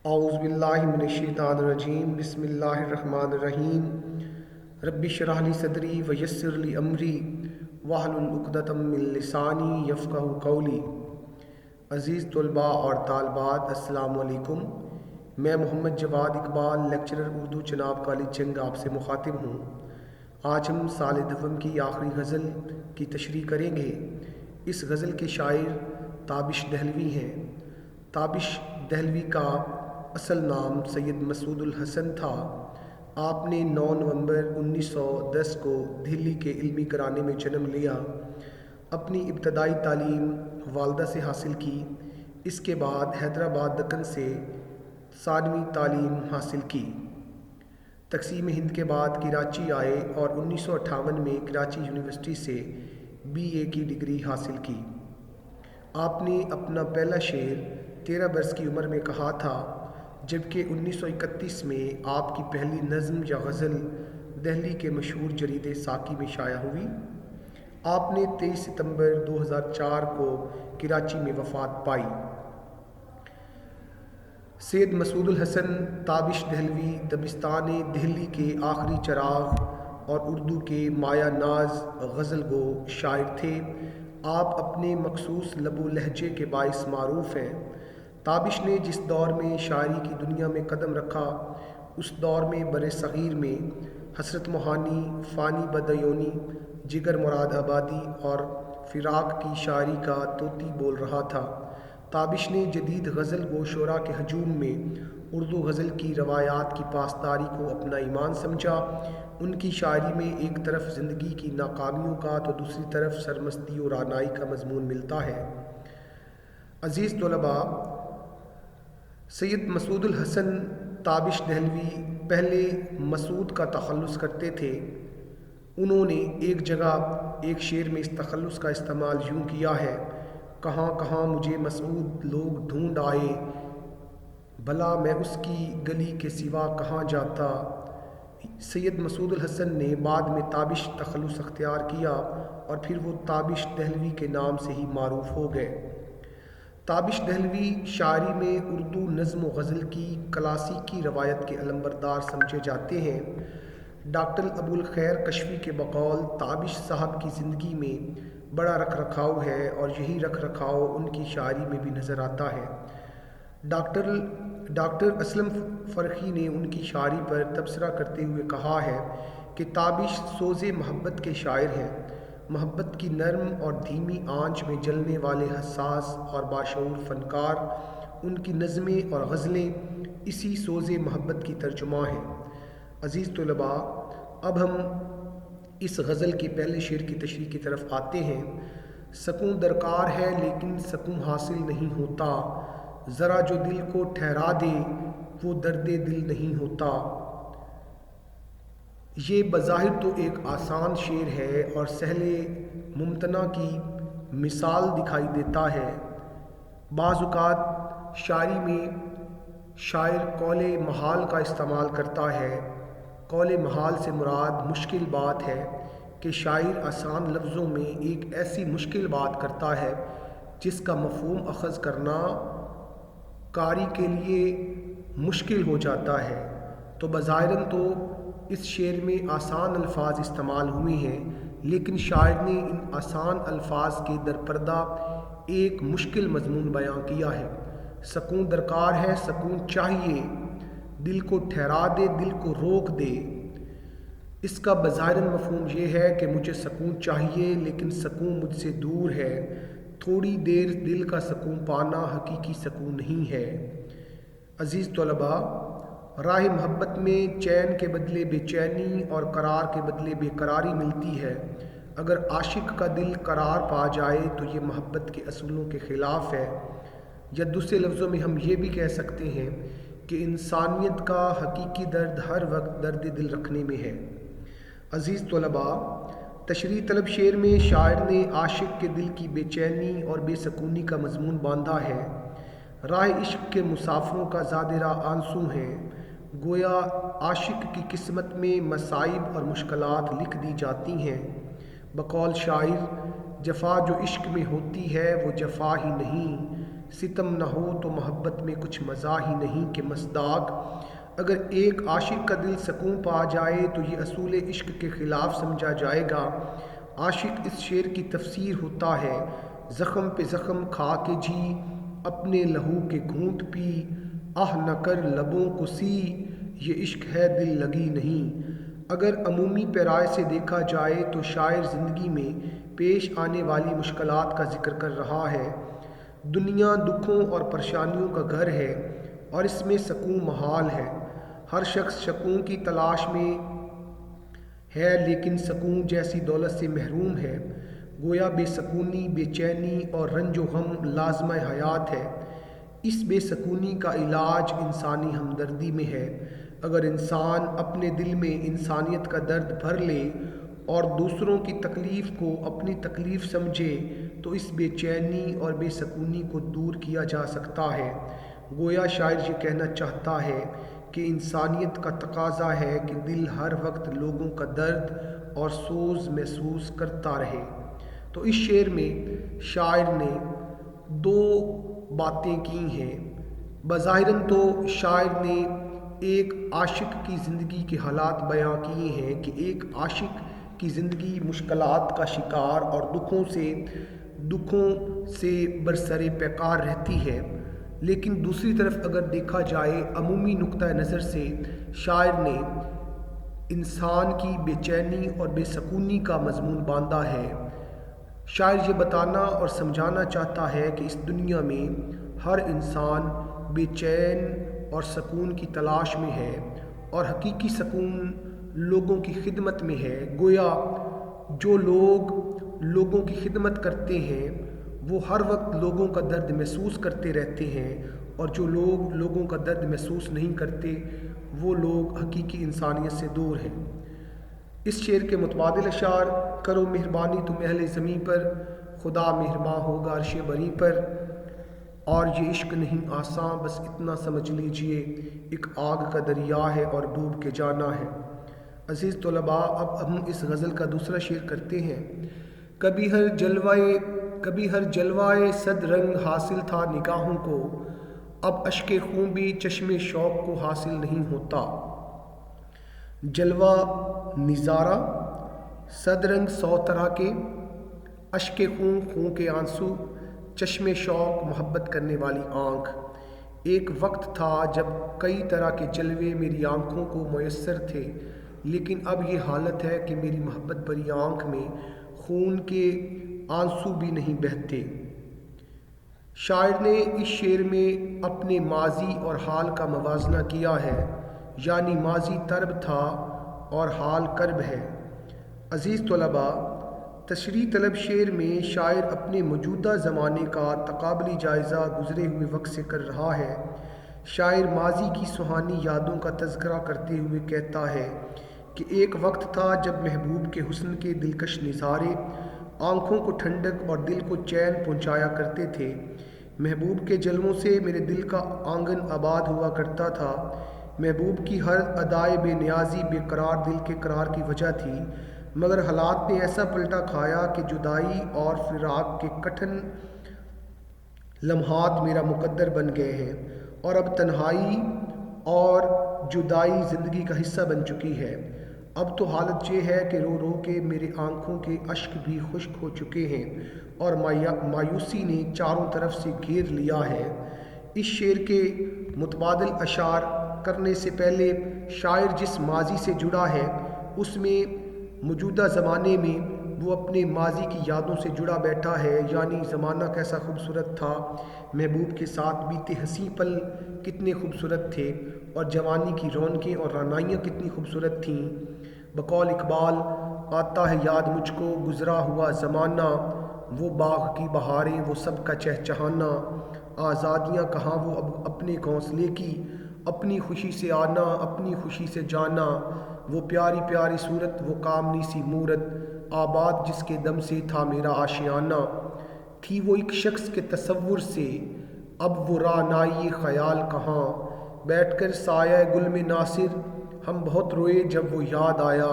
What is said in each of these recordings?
اعوذ باللہ من الشیطان الرجیم بسم اللہ الرحمن الرحیم رب اشرح لی صدری ویسر لی امری واحلل عقدۃ من لسانی یفقہوا قولی۔ عزیز طلباء اور طالبات، السلام علیکم۔ میں محمد جواد اقبال، لیکچرر اردو چناب کالج چنگ آپ سے مخاطب ہوں۔ آج ہم سال دوم کی آخری غزل کی تشریح کریں گے۔ اس غزل کے شاعر تابش دہلوی ہیں۔ تابش دہلوی کا اصل نام سید مسعود الحسن تھا۔ آپ نے 9 نومبر 1910 کو دہلی کے علمی گھرانے میں جنم لیا۔ اپنی ابتدائی تعلیم والدہ سے حاصل کی۔ اس کے بعد حیدرآباد دکن سے ثانوی تعلیم حاصل کی۔ تقسیم ہند کے بعد کراچی آئے اور 1958 میں کراچی یونیورسٹی سے BA کی ڈگری حاصل کی۔ آپ نے اپنا پہلا شعر 13 برس کی عمر میں کہا تھا، جبکہ 1931 میں آپ کی پہلی نظم یا غزل دہلی کے مشہور جریدے ساکی میں شائع ہوئی۔ آپ نے 23 ستمبر 2004 کو کراچی میں وفات پائی۔ سید مسعود الحسن تابش دہلوی دبستان دہلی کے آخری چراغ اور اردو کے مایہ ناز غزل گو شاعر تھے۔ آپ اپنے مخصوص لب و لہجے کے باعث معروف ہیں۔ تابش نے جس دور میں شاعری کی دنیا میں قدم رکھا، اس دور میں بر صغیر میں حسرت موہانی، فانی بدیونی، جگر مراد آبادی اور فراق کی شاعری کا طوطی بول رہا تھا۔ تابش نے جدید غزل گو شعراء کے ہجوم میں اردو غزل کی روایات کی پاسداری کو اپنا ایمان سمجھا۔ ان کی شاعری میں ایک طرف زندگی کی ناکامیوں کا تو دوسری طرف سرمستی و رعنائی کا مضمون ملتا ہے۔ عزیز طلباء، سید مسعود الحسن تابش دہلوی پہلے مسعود کا تخلص کرتے تھے۔ انہوں نے ایک جگہ ایک شعر میں اس تخلص کا استعمال یوں کیا ہے: کہاں کہاں مجھے مسعود لوگ ڈھونڈ آئے، بھلا میں اس کی گلی کے سوا کہاں جاتا۔ سید مسعود الحسن نے بعد میں تابش تخلص اختیار کیا اور پھر وہ تابش دہلوی کے نام سے ہی معروف ہو گئے۔ تابش دہلوی شاعری میں اردو نظم و غزل کی کلاسیکی روایت کے علمبردار سمجھے جاتے ہیں۔ ڈاکٹر ابو الخیر کشفی کے بقول تابش صاحب کی زندگی میں بڑا رکھ رکھاؤ ہے اور یہی رکھ رکھاؤ ان کی شاعری میں بھی نظر آتا ہے۔ ڈاکٹر اسلم فرخی نے ان کی شاعری پر تبصرہ کرتے ہوئے کہا ہے کہ تابش سوز محبت کے شاعر ہیں۔ محبت کی نرم اور دھیمی آنچ میں جلنے والے حساس اور باشعور فنکار، ان کی نظمیں اور غزلیں اسی سوز محبت کی ترجمہ ہیں۔ عزیز طلباء، اب ہم اس غزل کے پہلے شعر کی تشریح کی طرف آتے ہیں۔ سکون درکار ہے لیکن سکون حاصل نہیں ہوتا، ذرا جو دل کو ٹھہرا دے وہ درد دل نہیں ہوتا۔ یہ بظاہر تو ایک آسان شعر ہے اور سہل ممتنع کی مثال دکھائی دیتا ہے۔ بعض اوقات شاعری میں شاعر قول محال کا استعمال کرتا ہے۔ قول محال سے مراد مشکل بات ہے کہ شاعر آسان لفظوں میں ایک ایسی مشکل بات کرتا ہے جس کا مفہوم اخذ کرنا قاری کے لیے مشکل ہو جاتا ہے۔ تو بظاہراً تو اس شعر میں آسان الفاظ استعمال ہوئے ہیں، لیکن شاعر نے ان آسان الفاظ کے درپردہ ایک مشکل مضمون بیان کیا ہے۔ سکون درکار ہے، سکون چاہیے، دل کو ٹھہرا دے، دل کو روک دے۔ اس کا بظاہراً مفہوم یہ ہے کہ مجھے سکون چاہیے لیکن سکون مجھ سے دور ہے۔ تھوڑی دیر دل کا سکون پانا حقیقی سکون نہیں ہے۔ عزیز طلباء، راہ محبت میں چین کے بدلے بے چینی اور قرار کے بدلے بے قراری ملتی ہے۔ اگر عاشق کا دل قرار پا جائے تو یہ محبت کے اصولوں کے خلاف ہے، یا دوسرے لفظوں میں ہم یہ بھی کہہ سکتے ہیں کہ انسانیت کا حقیقی درد ہر وقت درد دل رکھنے میں ہے۔ عزیز طلباء، تشریح طلب شعر میں شاعر نے عاشق کے دل کی بے چینی اور بے سکونی کا مضمون باندھا ہے۔ راہ عشق کے مسافروں کا زاد راہ آنسو ہیں، گویا عاشق کی قسمت میں مصائب اور مشکلات لکھ دی جاتی ہیں۔ بقول شاعر، جفا جو عشق میں ہوتی ہے وہ جفا ہی نہیں، ستم نہ ہو تو محبت میں کچھ مزہ ہی نہیں کہ مصداق اگر ایک عاشق کا دل سکون پا جائے تو یہ اصول عشق کے خلاف سمجھا جائے گا۔ عاشق اس شعر کی تفسیر ہوتا ہے، زخم پہ زخم کھا کے جی، اپنے لہو کے گھونٹ پی، آہ نہ کر لبوں کو سی، یہ عشق ہے دل لگی نہیں۔ اگر عمومی پیرائے سے دیکھا جائے تو شاعر زندگی میں پیش آنے والی مشکلات کا ذکر کر رہا ہے۔ دنیا دکھوں اور پریشانیوں کا گھر ہے اور اس میں سکون محال ہے۔ ہر شخص سکون کی تلاش میں ہے لیکن سکون جیسی دولت سے محروم ہے۔ گویا بے سکونی، بے چینی اور رنج و غم لازمہ حیات ہے۔ اس بے سکونی کا علاج انسانی ہمدردی میں ہے۔ اگر انسان اپنے دل میں انسانیت کا درد بھر لے اور دوسروں کی تکلیف کو اپنی تکلیف سمجھے تو اس بے چینی اور بے سکونی کو دور کیا جا سکتا ہے۔ گویا شاعر یہ کہنا چاہتا ہے کہ انسانیت کا تقاضا ہے کہ دل ہر وقت لوگوں کا درد اور سوز محسوس کرتا رہے۔ تو اس شعر میں شاعر نے دو باتیں کی ہیں۔ بظاہراً تو شاعر نے ایک عاشق کی زندگی کے حالات بیاں کیے ہیں کہ ایک عاشق کی زندگی مشکلات کا شکار اور دکھوں سے برسر پیکار رہتی ہے، لیکن دوسری طرف اگر دیکھا جائے عمومی نقطہ نظر سے شاعر نے انسان کی بے چینی اور بے سکونی کا مضمون باندھا ہے۔ شاعر یہ بتانا اور سمجھانا چاہتا ہے کہ اس دنیا میں ہر انسان بے چین اور سکون کی تلاش میں ہے اور حقیقی سکون لوگوں کی خدمت میں ہے۔ گویا جو لوگ لوگوں کی خدمت کرتے ہیں وہ ہر وقت لوگوں کا درد محسوس کرتے رہتے ہیں، اور جو لوگ لوگوں کا درد محسوس نہیں کرتے وہ لوگ حقیقی انسانیت سے دور ہیں۔ اس شعر کے متبادل اشعار: کرو مہربانی تم اہل زمیں پر، خدا مہرباں ہوگا عرش بری پر، اور یہ عشق نہیں آساں بس اتنا سمجھ لیجئے، ایک آگ کا دریا ہے اور ڈوب کے جانا ہے۔ عزیز طلباء، اب ہم اس غزل کا دوسرا شعر کرتے ہیں۔ کبھی ہر جلوائے صد رنگ حاصل تھا نگاہوں کو، اب اشک خوں بھی چشم شوق کو حاصل نہیں ہوتا۔ جلوہ نظارہ، صد رنگ 100 طرح کے، اشک خوں کے آنسو، چشم شوق محبت کرنے والی آنکھ۔ ایک وقت تھا جب کئی طرح کے جلوے میری آنکھوں کو میسر تھے، لیکن اب یہ حالت ہے کہ میری محبت بھری آنکھ میں خون کے آنسو بھی نہیں بہتے۔ شاعر نے اس شعر میں اپنے ماضی اور حال کا موازنہ کیا ہے، یعنی ماضی طرب تھا اور حال کرب ہے۔ عزیز طلباء، تشریح طلب شعر میں شاعر اپنے موجودہ زمانے کا تقابلی جائزہ گزرے ہوئے وقت سے کر رہا ہے۔ شاعر ماضی کی سہانی یادوں کا تذکرہ کرتے ہوئے کہتا ہے کہ ایک وقت تھا جب محبوب کے حسن کے دلکش نظارے آنکھوں کو ٹھنڈک اور دل کو چین پہنچایا کرتے تھے۔ محبوب کے جلووں سے میرے دل کا آنگن آباد ہوا کرتا تھا۔ محبوب کی ہر ادائے بے نیازی بے قرار دل کے قرار کی وجہ تھی، مگر حالات نے ایسا پلٹا کھایا کہ جدائی اور فراق کے کٹھن لمحات میرا مقدر بن گئے ہیں، اور اب تنہائی اور جدائی زندگی کا حصہ بن چکی ہے۔ اب تو حالت یہ ہے کہ رو رو کے میرے آنکھوں کے اشک بھی خشک ہو چکے ہیں اور مایوسی نے چاروں طرف سے گھیر لیا ہے۔ اس شعر کے متبادل اشعار کرنے سے پہلے شاعر جس ماضی سے جڑا ہے اس میں موجودہ زمانے میں وہ اپنے ماضی کی یادوں سے جڑا بیٹھا ہے، یعنی زمانہ کیسا خوبصورت تھا، محبوب کے ساتھ بیتے حسین پل کتنے خوبصورت تھے، اور جوانی کی رونقیں اور رعنائیاں کتنی خوبصورت تھیں۔ بقول اقبال، آتا ہے یاد مجھ کو گزرا ہوا زمانہ، وہ باغ کی بہاریں وہ سب کا چہچہانا، آزادیاں کہاں وہ اب اپنے گھونسلے کی، اپنی خوشی سے آنا اپنی خوشی سے جانا، وہ پیاری پیاری صورت وہ کامنی سی مورت، آباد جس کے دم سے تھا میرا آشیانہ، تھی وہ ایک شخص کے تصور سے اب وہ رعنائی خیال کہاں، بیٹھ کر سایہ گل میں ناصر ہم بہت روئے جب وہ یاد آیا،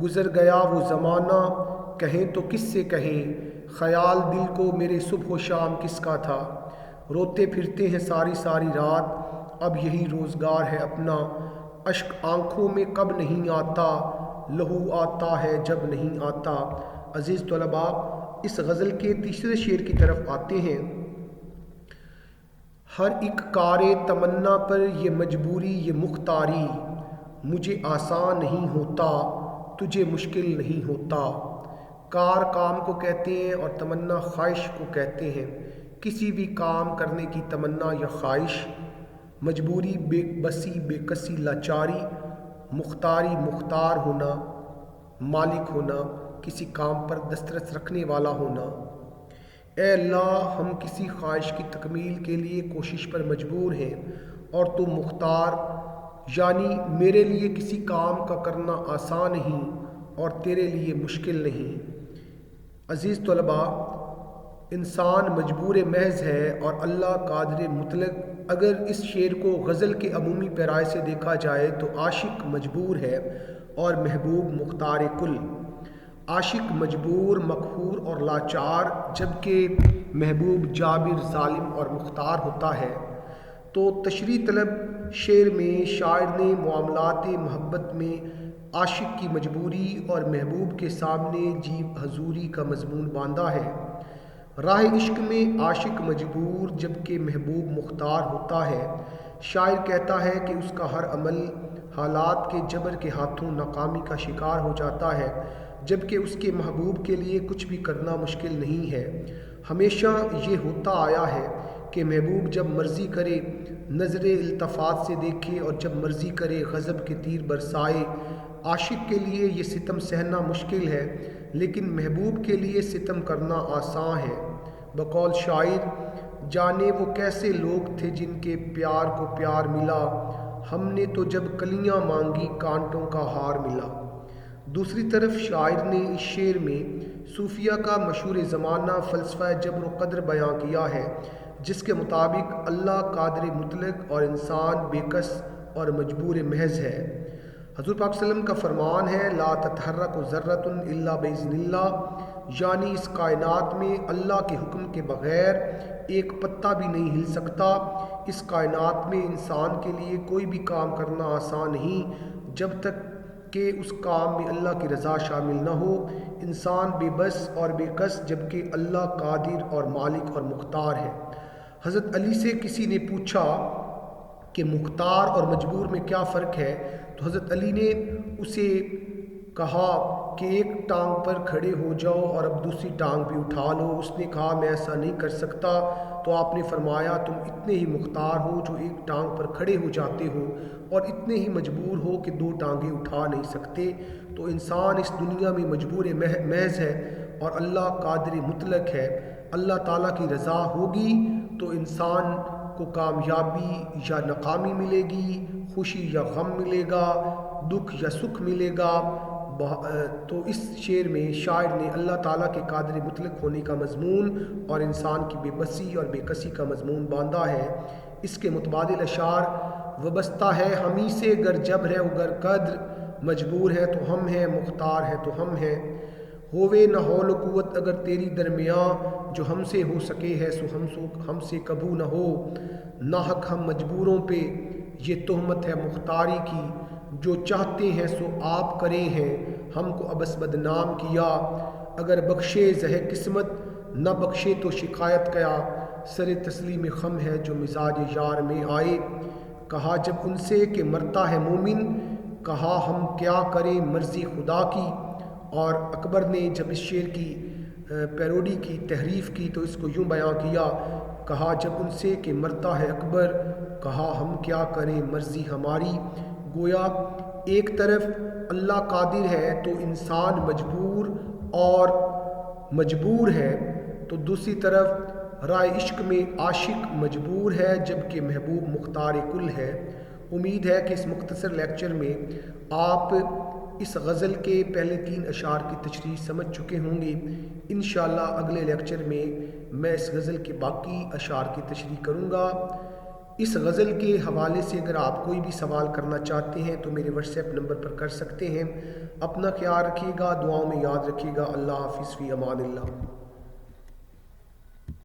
گزر گیا وہ زمانہ کہیں تو کس سے کہیں، خیال دل کو میرے صبح و شام کس کا تھا، روتے پھرتے ہیں ساری ساری رات، اب یہی روزگار ہے اپنا، اشک آنکھوں میں کب نہیں آتا، لہو آتا ہے جب نہیں آتا۔ عزیز طلباء، اس غزل کے تیسرے شعر کی طرف آتے ہیں۔ ہر ایک کار تمنا پر یہ مجبوری یہ مختاری، مجھے آسان نہیں ہوتا تجھے مشکل نہیں ہوتا۔ کار کام کو کہتے ہیں اور تمنا خواہش کو کہتے ہیں، کسی بھی کام کرنے کی تمنا یا خواہش۔ مجبوری بے بسی بے کسی لاچاری، مختاری مختار ہونا، مالک ہونا، کسی کام پر دسترس رکھنے والا ہونا۔ اے اللہ، ہم کسی خواہش کی تکمیل کے لیے کوشش پر مجبور ہیں اور تو مختار، یعنی میرے لیے کسی کام کا کرنا آسان نہیں اور تیرے لیے مشکل نہیں۔ عزیز طلباء، انسان مجبور محض ہے اور اللہ قادر مطلق۔ اگر اس شعر کو غزل کے عمومی پیرائے سے دیکھا جائے تو عاشق مجبور ہے اور محبوب مختار کل۔ عاشق مجبور، مقہور اور لاچار، جبکہ محبوب جابر، ظالم اور مختار ہوتا ہے۔ تو تشریح طلب شعر میں شاعر نے معاملات محبت میں عاشق کی مجبوری اور محبوب کے سامنے جیب حضوری کا مضمون باندھا ہے۔ راہ عشق میں عاشق مجبور جبکہ محبوب مختار ہوتا ہے۔ شاعر کہتا ہے کہ اس کا ہر عمل حالات کے جبر کے ہاتھوں ناکامی کا شکار ہو جاتا ہے، جبکہ اس کے محبوب کے لیے کچھ بھی کرنا مشکل نہیں ہے۔ ہمیشہ یہ ہوتا آیا ہے کہ محبوب جب مرضی کرے نظر التفات سے دیکھے اور جب مرضی کرے غضب کے تیر برسائے۔ عاشق کے لیے یہ ستم سہنا مشکل ہے، لیکن محبوب کے لیے ستم کرنا آسان ہے۔ بقول شاعر، جانے وہ کیسے لوگ تھے جن کے پیار کو پیار ملا، ہم نے تو جب کلیاں مانگی کانٹوں کا ہار ملا۔ دوسری طرف شاعر نے اس شعر میں صوفیہ کا مشہور زمانہ فلسفہ جبر و قدر بیاں کیا ہے، جس کے مطابق اللہ قادر مطلق اور انسان بے کس اور مجبور محض ہے۔ حضور پاک صلی اللہ علیہ وسلم کا فرمان ہے، لا تتحرک ذرۃ الا باذن اللہ، یعنی اس کائنات میں اللہ کے حکم کے بغیر ایک پتا بھی نہیں ہل سکتا۔ اس کائنات میں انسان کے لیے کوئی بھی کام کرنا آسان نہیں جب تک کہ اس کام میں اللہ کی رضا شامل نہ ہو۔ انسان بے بس اور بے کس، جبکہ اللہ قادر اور مالک اور مختار ہے۔ حضرت علی سے کسی نے پوچھا کہ مختار اور مجبور میں کیا فرق ہے، تو حضرت علی نے اسے کہا کہ ایک ٹانگ پر کھڑے ہو جاؤ اور اب دوسری ٹانگ بھی اٹھا لو۔ اس نے کہا میں ایسا نہیں کر سکتا، تو آپ نے فرمایا تم اتنے ہی مختار ہو جو ایک ٹانگ پر کھڑے ہو جاتے ہو اور اتنے ہی مجبور ہو کہ دو ٹانگیں اٹھا نہیں سکتے۔ تو انسان اس دنیا میں مجبور محض ہے اور اللہ قادر مطلق ہے۔ اللہ تعالیٰ کی رضا ہوگی تو انسان کو کامیابی یا ناکامی ملے گی، خوشی یا غم ملے گا، دکھ یا سکھ ملے گا۔ تو اس شعر میں شاعر نے اللہ تعالیٰ کے قادر مطلق ہونے کا مضمون اور انسان کی بے بسی اور بے کسی کا مضمون باندھا ہے۔ اس کے متبادل اشعار وابستہ ہے ہمیں سے، گر جبر ہے گر قدر، مجبور ہے تو ہم ہیں، مختار ہے تو ہم ہیں۔ ہووے نہ حول و قوت اگر تیری درمیاں، جو ہم سے ہو سکے ہے سو ہم سے کبھی نہ ہو۔ ناحق ہم مجبوروں پہ یہ تہمت ہے مختاری کی، جو چاہتے ہیں سو آپ کرے ہیں، ہم کو ابس بدنام کیا۔ اگر بخشے زہ قسمت نہ بخشے تو شکایت کیا، سر تسلیم خم ہے جو مزاج یار میں آئے۔ کہا جب ان سے کہ مرتا ہے مومن، کہا ہم کیا کریں مرضی خدا کی۔ اور اکبر نے جب اس شعر کی پیروڈی کی، تحریف کی، تو اس کو یوں بیان کیا، کہا جب ان سے کہ مرتا ہے اکبر، کہا ہم کیا کریں مرضی ہماری۔ گویا ایک طرف اللہ قادر ہے تو انسان مجبور ہے، تو دوسری طرف راہ عشق میں عاشق مجبور ہے جبکہ محبوب مختار کل ہے۔ امید ہے کہ اس مختصر لیکچر میں آپ اس غزل کے پہلے 3 اشعار کی تشریح سمجھ چکے ہوں گے۔ انشاءاللہ اگلے لیکچر میں میں اس غزل کے باقی اشعار کی تشریح کروں گا۔ اس غزل کے حوالے سے اگر آپ کوئی بھی سوال کرنا چاہتے ہیں تو میرے واٹس ایپ نمبر پر کر سکتے ہیں۔ اپنا خیال رکھیے گا، دعاؤں میں یاد رکھیے گا۔ اللہ حافظ، فی امان اللہ۔